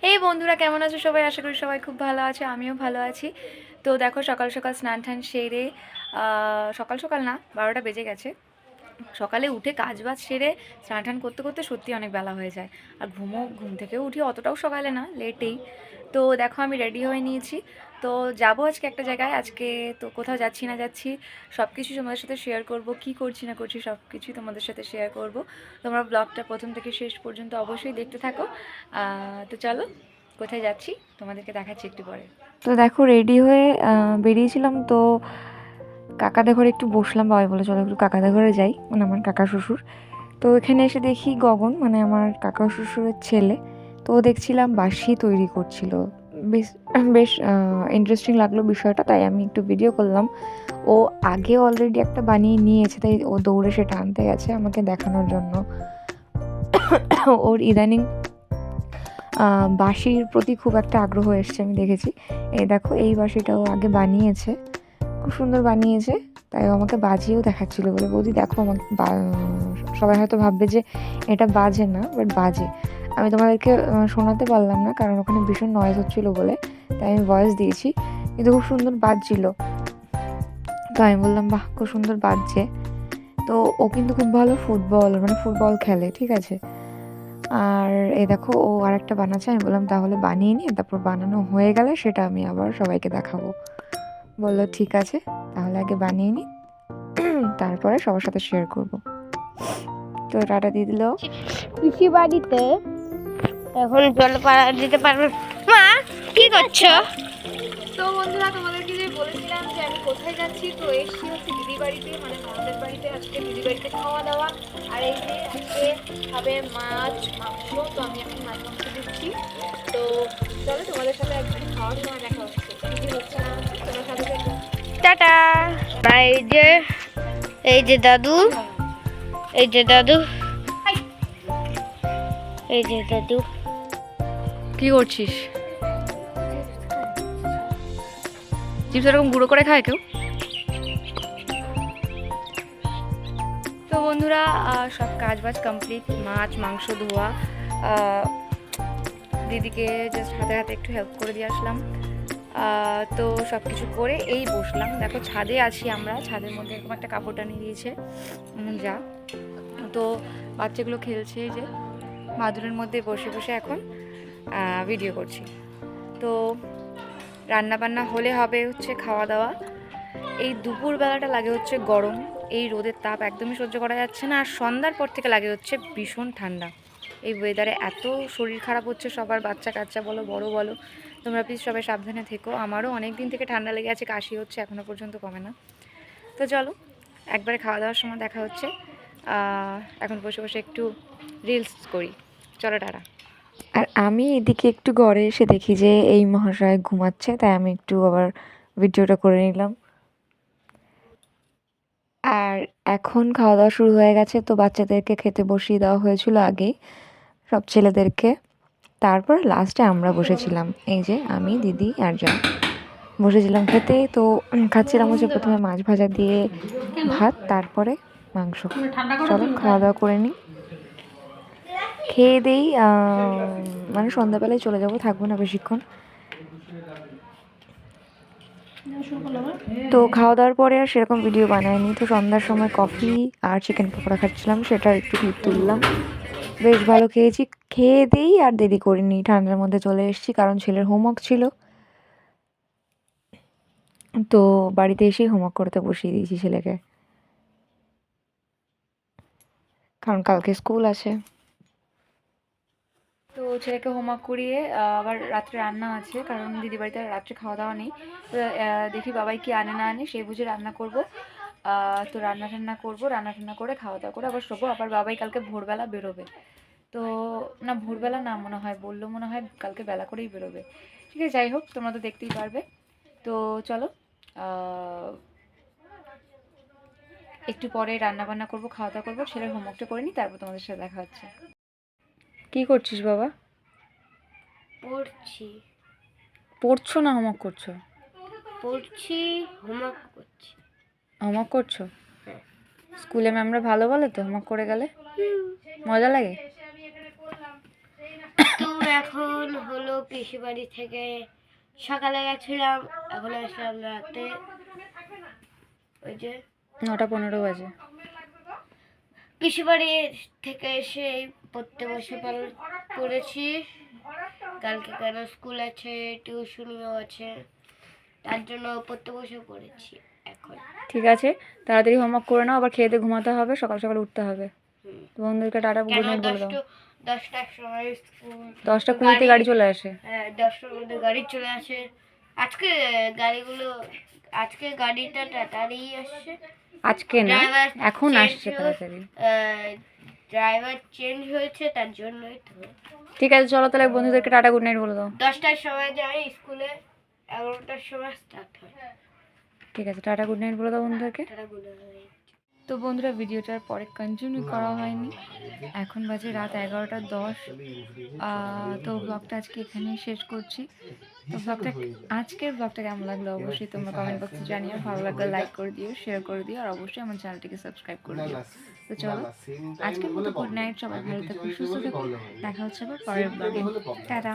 এই বন্ধুরা কেমন আছো সবাই? আশা করি সবাই খুব ভালো আছে, আমিও ভালো আছি। তো দেখো সকাল সকাল স্নান টান সেরে সকাল সকাল না 12টা বেজে গেছে। সকালে উঠে কাজ বাজ সেরে স্নান টান করতে করতে সত্যি অনেক বেলা হয়ে যায়। আর ঘুম থেকেও উঠি অতটাও সকালে না, লেটেই। তো দেখো আমি রেডি হয়ে নিয়েছি। তো যাবো আজকে একটা জায়গায়। আজকে তো কোথাও যাচ্ছি না যাচ্ছি সব কিছু তোমাদের সাথে শেয়ার করব, কি করছি না করছি সব কিছুই তোমাদের সাথে শেয়ার করব। তোমরা ব্লগটা প্রথম থেকে শেষ পর্যন্ত অবশ্যই দেখতে থাকো। তো চলো কোথায় যাচ্ছি তোমাদেরকে দেখাচ্ছি একটু পরে। তো দেখো রেডি হয়ে বেরিয়েছিলাম। তো কাকাদের ঘরে একটু বসলাম, বাবাই বলে চলো একটু কাকাদের ঘরে যাই, মানে আমার কাকা শ্বশুর। তো এখানে এসে দেখি গগন, মানে আমার কাকা শ্বশুরের ছেলে, তো ও দেখছিলাম বাঁশি তৈরি করছিল। বেশ বেশ ইন্টারেস্টিং লাগলো বিষয়টা, তাই আমি একটু ভিডিও করলাম। ও আগে অলরেডি একটা বানিয়ে নিয়েছে, তাই ও দৌড়ে সেটা আনতে গেছে আমাকে দেখানোর জন্য। ওর ইদানিং বাঁশির প্রতি খুব একটা আগ্রহ এসছে, আমি দেখেছি। এই দেখো এই বাঁশিটাও আগে বানিয়েছে, খুব সুন্দর বানিয়েছে। তাই আমাকে বাজিয়েও দেখাচ্ছিল, বলে বৌদি দেখো আমাকে। সবাই হয়তো ভাববে যে এটা বাজে না, বাট বাজে। আমি তোমাদেরকে শোনাতে পারলাম না, কারণ ওখানে ভীষণ নয়েজ হচ্ছিল বলে, তাই আমি ভয়েস দিয়েছি। কিন্তু খুব সুন্দর বাজছিল। তো আমি বললাম বাহ, খুব সুন্দর বাজছে। তো ও কিন্তু খুব ভালো ফুটবল খেলে, ঠিক আছে। আর এই দেখো ও আরেকটা বানাচ্ছে। আমি বললাম তাহলে বানিয়ে নিয়ে তারপর বানানো হয়ে গেলে সেটা আমি আবার সবাইকে দেখাবো। বললো ঠিক আছে, তাহলে আগে বানিয়ে নি, তারপরে সবার সাথে শেয়ার করব। তো টাটা দিয়ে দিল। কৃষি বাড়িতে এখন জল দিতে পারবে। মা কি করছো? তো বন্ধুরা তোমাদেরকে যে বলেছিলাম যে আমি কোথায় যাচ্ছি, তো এসছি হচ্ছে দিদি বাড়িতে, মানে ননদের বাড়িতে। আজকে দিদি বাড়িতে খাওয়া দাওয়া। আর এই যে আজকে খাবে মাছ মাংস, তো আমি এখন মাছ মাংস দিচ্ছি। তো চলো তোমাদের সাথে একদিন খাওয়ার সময় দেখা হচ্ছে, কি কি হচ্ছে না হচ্ছে তোমার সাথে দেখো। টাটা। এই যে দাদু, এই যে দাদু, এই যে দাদু। কি করছিস? চিপস এরকম গুঁড়ো করে খায় কেউ? তো বন্ধুরা সব কাজ বাজ কমপ্লিট, মাছ মাংস ধোয়া, দিদিকে জাস্ট হাতে হাতে একটু হেল্প করে দিয়ে আসলাম। তো সব কিছু করে এই বসলাম। দেখো ছাদে আছি আমরা, ছাদের মধ্যে এরকম একটা কাপড় টানিয়ে দিয়েছে যা। তো বাচ্চাগুলো খেলছে, এই যে মাদুরের মধ্যে বসে বসে এখন ভিডিও করছি। তো রান্না বান্না হলে হবে হচ্ছে খাওয়া দাওয়া। এই দুপুরবেলাটা লাগে হচ্ছে গরম, এই রোদের তাপ একদমই সহ্য করা যাচ্ছে না। আর সন্ধ্যার পর থেকে লাগে হচ্ছে ভীষণ ঠান্ডা। এই ওয়েদারে এত শরীর খারাপ হচ্ছে সবার, বাচ্চা কাচ্চা বলো বড় বলো। তোমরা প্লিজ সবাই সাবধানে থেকো। আমারও অনেক দিন থেকে ঠান্ডা লেগে আছে, কাশি হচ্ছে, এখনও পর্যন্ত কমে না। তো চলো একবারে খাওয়া দাওয়ার সময় দেখা হচ্ছে। এখন বসে বসে একটু রিলস করি। চলো টাটা। আর আমি এদিকে একটু ঘরে এসে দেখি যে এই মহাশয় ঘুমাচ্ছে, তাই আমি একটু আবার ভিডিওটা করে নিলাম। আর এখন খাওয়া দাওয়া শুরু হয়ে গেছে। তো বাচ্চাদেরকে খেতে বসিয়ে দেওয়া হয়েছিল আগেই, সব ছেলেদেরকে। তারপর লাস্টে আমরা বসেছিলাম, এই যে আমি দিদি আর যা বসেছিলাম খেতে। তো খাচ্ছিলাম হচ্ছে প্রথমে মাছ ভাজা দিয়ে ভাত, তারপরে মাংস। চলো খাওয়া দাওয়া করে নিই, খেয়ে দেই। মানে সন্ধ্যাবেলায় চলে যাবো, থাকবো না বেশিক্ষণ। তো খাওয়া দাওয়ার পরে আর সেরকম ভিডিও বানাইনি। তো সন্ধ্যার সময় কফি আর চিকেন পকোড়া খাচ্ছিলাম, সেটার একটু ক্লিপ তুললাম। বেশ ভালো খেয়েছি। খেয়ে দেই আর দেরি করিনি, ঠান্ডার মধ্যে চলে এসেছি, কারণ ছেলের হোমওয়ার্ক ছিল। তো বাড়িতে এসেই হোমওয়ার্ক করতে বসিয়ে দিয়েছি ছেলেকে, কারণ কালকে স্কুল আছে। তো ছেলেকে হোমওয়ার্ক করিয়ে আবার রাত্রে রান্না আছে, কারণ দিদি বাড়িতে রাত্রে খাওয়া দাওয়া নেই। তো দেখি বাবাই কি আনে না আনে, সেই বুঝে রান্না করব। তো রান্না টান্না করবো, রান্না টান্না করে খাওয়া দাওয়া করে আবার শোবো। আবার বাবাই কালকে ভোরবেলা বেরোবে। তো না, ভোরবেলা না, মনে হয় বললো, মনে হয় কালকে বেলা করেই বেরোবে। ঠিক আছে, যাই হোক তোমরা তো দেখতেই পারবে। তো চলো একটু পরে রান্না বান্না করবো, খাওয়া দাওয়া করবো, ছেলের হোমওয়ার্কটা করে নিই, তারপর তোমাদের সাথে দেখা হচ্ছে। কি করছিস বাবা? পড়ছি। পড়ছো না হোমওয়ার্ক করছো? পড়ছি, হোমওয়ার্ক করছি। হোমওয়ার্ক করছো? স্কুলে ম্যামরা ভালো বলে তো হোমওয়ার্ক করে গেলে? মজা লাগে? তো এখন হলো পিসি বাড়ি থেকে সকালে গেছিলাম, এখন আসলাম রাতে। ওই যে 9:15 বাজে। পিসি বাড়ি থেকে এসে পড়তে বসে পড়েছি। কালকে কেন স্কুল আছে, টিউশনিও আছে, তার জন্য পড়তে বসে পড়েছি এখন। ঠিক আছে, তাড়াতাড়ি হোমওয়ার্ক করে নাও, আবার খেয়ে দিয়ে ঘুমাতে হবে, সকাল সকাল উঠতে হবে। হুম। তো বন্ধুদেরকে টাটা গুড কেন নাইট বলে দাও। 10টার সময় স্কুল, 10:20 গাড়ি চলে আসে। হ্যাঁ 10টার মধ্যে গাড়ি চলে আসে। আজকে আজকে গাড়িটা তাড়াতাড়ি আসছে। আজকে না, ড্রাইভার এখন চেঞ্জ আসছে তাড়াতাড়ি। ড্রাইভার চেঞ্জ হয়েছে, তার জন্যই তো। ঠিক আছে, চলো তাহলে বন্ধুদেরকে টাটা গুড নাইট বলে দাও। 10টার সময় যাই স্কুলে, 11টার সময় স্টার্ট হয়। ঠিক আছে, টাটা গুড নাইট বলে দাও বন্ধুদেরকে। তারা গুলো হয়। তো বন্ধুরা, ভিডিওটার পরে কন্টিনিউ করা হয়নি, এখন বাজে রাত 11:10। তো ব্লগটা আজকে এখানেই শেষ করছি। তো আজকের ব্লগটা কেমন লাগলো অবশ্যই তোমরা কমেন্ট বক্সে জানিও। ভালো লাগলে লাইক করে দিও, শেয়ার করে দিও, আর অবশ্যই আমার চ্যানেলটিকে সাবস্ক্রাইব করে দিও। তো চলো, আজকের মতো গুড নাইট, সবাই ভালো থাকুন, সুস্থ থাকুন, দেখা হচ্ছে আবার পরের ব্লগে। টাটা।